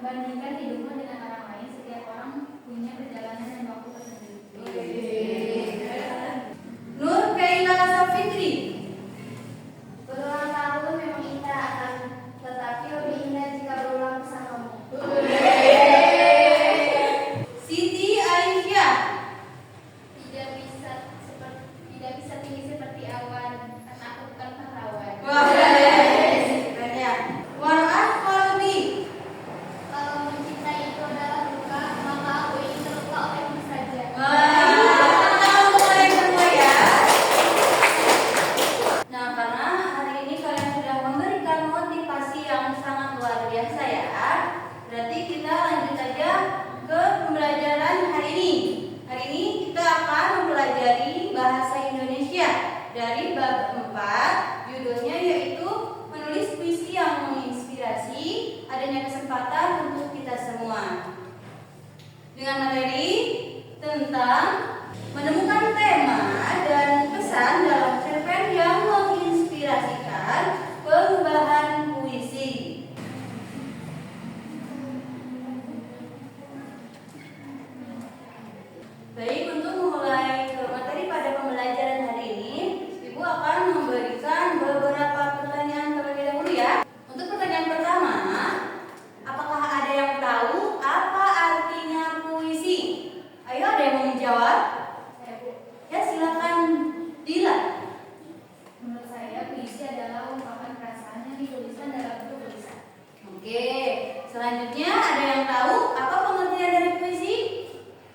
Membandingkan hidupmu dengan orang lain, setiap orang punya perjalanan dan waktu tersendiri. Nur Kaila Safitri. Berulang tahun memang indah akan, tetapi lebih indah jika berulang bersamamu. Siti Aisyah. Tidak bisa tinggi seperti awan, karena aku bukan pahlawan. Wah, keren ya. Warah Kolbi. Kalau mencintai itu adalah luka, maka aku ingin terluka olehmu saja. Wah, mulai semua ya. Nah, karena hari ini kalian sudah memberikan motivasi yang sangat luar biasa ya, berarti kita lanjut aja ke pembelajaran hari ini. Hari ini kita akan mempelajari bahasa Indonesia dari bab 4, judulnya yaitu menulis puisi yang menginspirasi, adanya kesempatan untuk kita semua. Dengan materi tentang menemukan tema dan pesan dalam cerpen yang menginspirasikan perubahan puisi. Baik, untuk memulai ke materi pada pembelajaran hari ini, Ibu akan memberikan beberapa pertanyaan terlebih dahulu ya. Untuk pertanyaan pertama, apakah ada yang tahu apa artinya puisi? Ayo, ada yang mau menjawab? Ya, silakan Dila. Menurut saya, puisi adalah ungkapan perasaan yang dituliskan dalam bentuk tulisan. Oke, selanjutnya ada yang tahu apa pengertian dari puisi?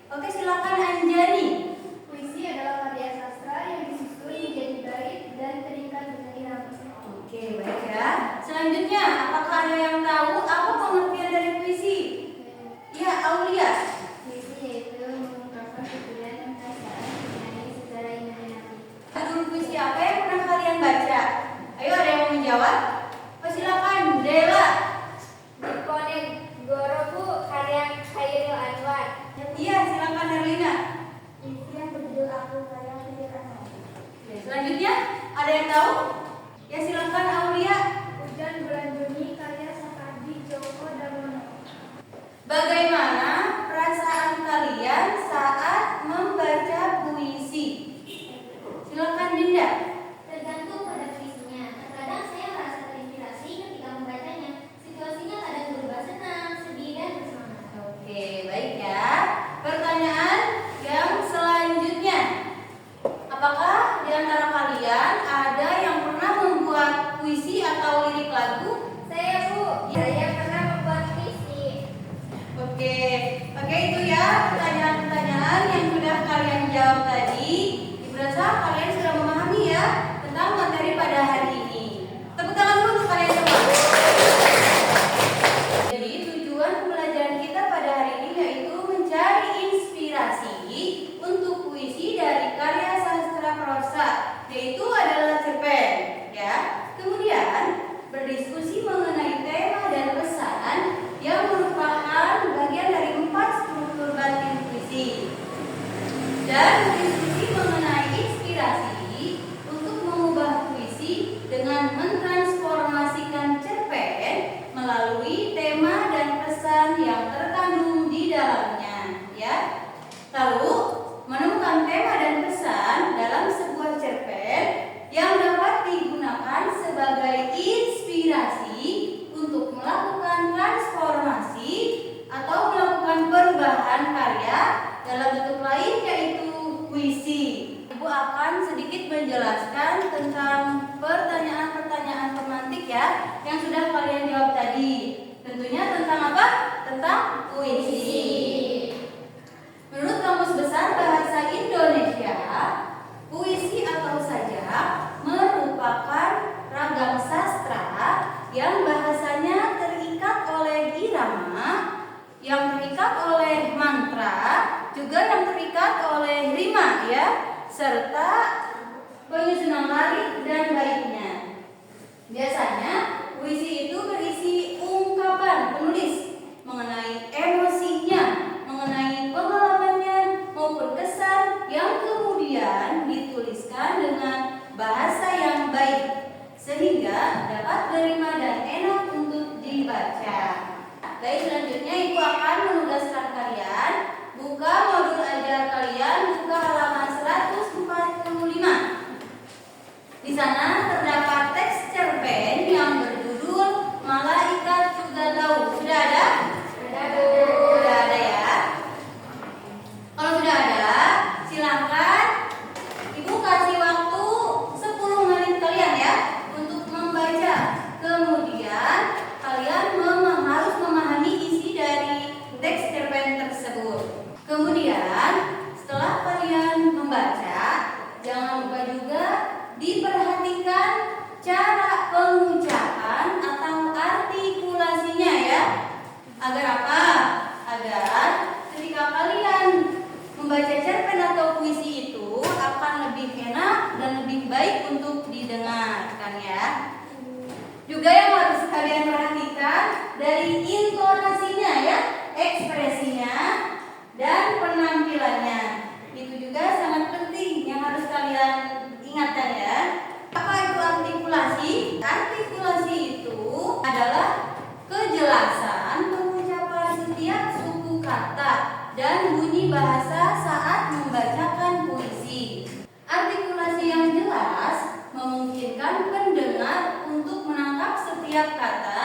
Oke, silakan Anjani. Puisi adalah karya sastra yang disusun menjadi bait dan terikat dengan irama. Oke, baik ya. Selanjutnya, apakah ada yang tahu apa pengertian dari puisi? Ya, Aulia. Puisi yaitu mengungkapkan pikiran dan perasaan mengenai secara imajinatif. Judul puisi apa yang pernah kalian baca? Ayo, ada yang mau menjawab? Oh, silakan Dela. Diponegoro Bu, karya Khairil Anwar. Iya, silakan Herlina. Puisi yang berjudul Aku, karya Khairil Anwar. Oke, selanjutnya, ada yang tahu? Ya, silakan Aulia. Hujan Bulan Juni, karya Sapardi Djoko Damono. Bagaimana perasaan kalian saat membaca puisi? Silakan Dinda. Tergantung pada puisinya. Terkadang saya merasa terinspirasi ketika membacanya. Situasinya kadang berubah senang, sedih, dan bersemangat. Oke, baik ya. Pertanyaan yang selanjutnya. Apakah di antara kalian ada yang pernah membuat puisi atau lirik lagu? Saya Bu, saya pernah membuat puisi. Oke, itu ya pertanyaan-pertanyaan yang sudah kalian jawab tadi. Ibu rasa kalian sudah memahami ya tentang materi pada hari ini. Tepuk tangan dulu untuk kalian semua. Jadi tujuan pembelajaran kita pada hari ini yaitu mencari inspirasi untuk puisi dari karya sastra prosa, yaitu adalah cerpen, ya. Kemudian berdiskusi mengenai tema dan pesan yang merupakan bagian dari 4 struktur batin puisi, dan berdiskusi mengenai inspirasi untuk mengubah puisi dengan mentransformasikan cerpen melalui tema dan pesan yang terkandung di dalamnya, ya. Lalu menemukan tema dan pesan dalam sebuah cerpen yang dapat digunakan sebagai inspirasi untuk melakukan transformasi atau melakukan perubahan karya dalam bentuk lain yaitu puisi. Ibu akan sedikit menjelaskan tentang pertanyaan-pertanyaan pemantik ya yang sudah kalian jawab tadi. Tentunya tentang apa? Tentang puisi. Menurut Kamus Besar Bahasa Indonesia, puisi atau sajak merupakan ragam sastra yang bahasanya terikat oleh irama, yang terikat oleh mantra, juga yang terikat oleh rima ya, serta penyusunan lirik dan baitnya. Biasanya puisi itu berisi ungkapan penulis mengenai emosinya, mengenai pengalamannya maupun kesan yang kemudian dituliskan dengan bahasa yang baik sehingga dapat diterima dan enak untuk dibaca. Baik, selanjutnya dari intonasinya ya, ekspresinya dan penampilannya. Itu juga sangat penting yang harus kalian ingatkan ya. Apa itu artikulasi? Artikulasi itu adalah kejelasan pengucapan setiap suku kata dan bunyi bahasa saat membacakan puisi. Artikulasi yang jelas memungkinkan pendengar untuk menangkap setiap kata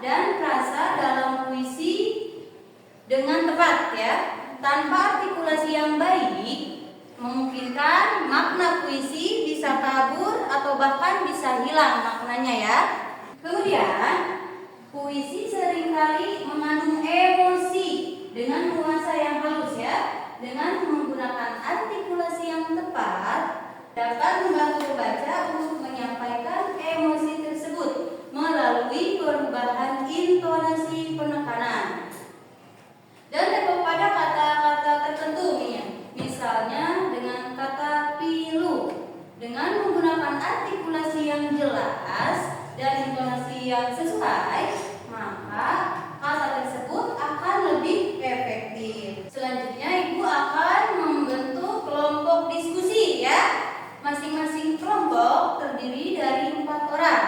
dan frasa dalam puisi dengan tepat ya. Tanpa artikulasi yang baik, memungkinkan makna puisi bisa kabur atau bahkan bisa hilang maknanya ya. Kemudian, puisi seringkali mengandung emosi dengan nuansa yang halus ya. Dengan menggunakan artikulasi yang tepat, dapat membantu pembaca untuk menyampaikan emosi tersebut melalui perubahan intonasi penekanan dan kepada kata-kata tertentu misalnya dengan kata pilu. Dengan menggunakan artikulasi yang jelas dan intonasi yang sesuai, maka kata tersebut akan lebih efektif. Selanjutnya ibu akan membentuk kelompok diskusi ya. Masing-masing kelompok terdiri dari 4 orang.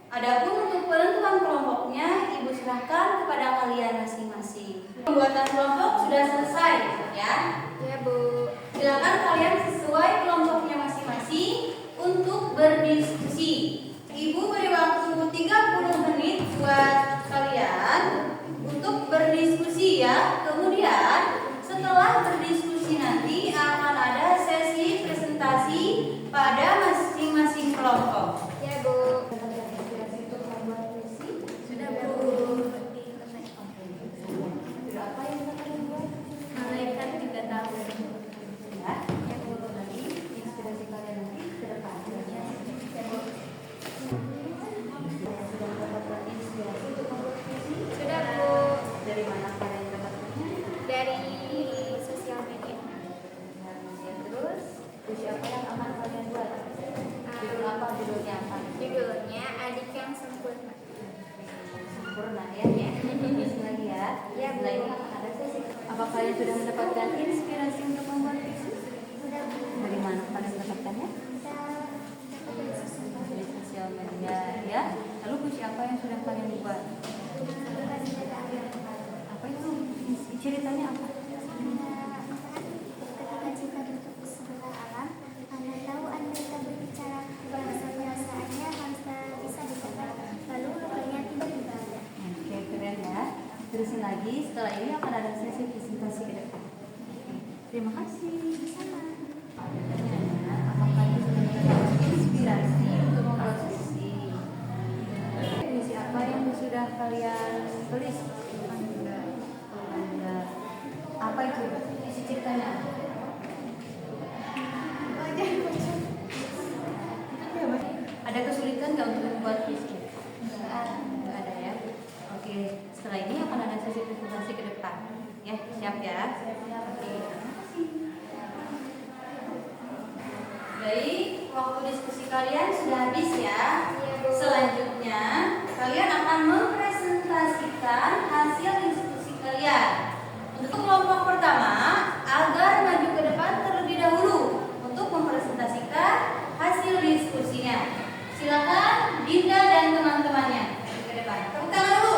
Adapun untuk penentuan kelompoknya ibu serahkan kepada kalian masing-masing. Pembuatan kelompok sudah selesai ya. Ya, Bu. Silakan kalian sesuai kelompoknya masing-masing untuk berdiskusi. Ibu beri waktu 30 menit buat kalian untuk berdiskusi ya. Kemudian setelah berdiskusi nanti akan ada sesi presentasi pada masing-masing kelompok. Ya, Bu. Sudah Bu. Apa yang kalian buat? Malaikat juga tahu. Ya, yang perlu nanti inspirasi kalian nanti ke depan. Sudah mendapatkan inspirasi untuk membuat puisi? Sudah, Bu. Dari mana kalian dapatkannya? Dari sosial media. Terus, puisi apa yang akan kalian buat? Judul apa? Judulnya apa? Judulnya Adik yang Sempurna. Sempurna ya? Ya. Puisi lagi ya? Ya, Bu. Setelah ini akan ada sesi. Apa kalian sudah mendapatkan inspirasi untuk membuat puisi? Sudah, Bu. Dari mana kalian mendapatkannya? Dari sosial media ya. Lalu puisi apa yang sudah kalian buat? Apa itu? Ceritanya apa? Ketika cinta bertepuk sebelah alam, Anda tahu Anda tak berbicara, bahasa perasaannya harus bisa ditebak, lalu lukanya tiba-tiba ada. Oke, keren ya. Terusin lagi. Setelah ini akan ada sesi presentasi ke depan. Terima kasih. Sama. Apakah itu sudah mendapatkan inspirasi untuk membuat puisi? Puisi apa yang sudah kalian tulis? Anda. Apa itu? Isi ceritanya? Ada kesulitan nggak untuk membuat puisi? Nggak ada ya. Oke, setelah ini akan ada sesi presentasi ke depan. Ya, siap ya? Oke. Baik, waktu diskusi kalian sudah habis ya. Selanjutnya, kalian akan mempresentasikan hasil diskusi kalian. Untuk kelompok pertama, agar maju ke depan terlebih dahulu untuk mempresentasikan hasil diskusinya. Silakan Dinda dan teman-temannya ke depan. Tepuk tangan dulu.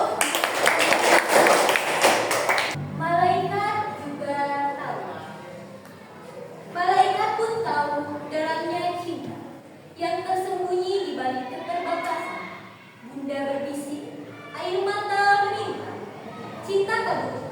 Malaikat juga tahu. Malaikat pun tahu dalamnya cinta yang tersembunyi di balik keterbatasan. Bunda berbisik, air mata menimpa. Cinta tak butuh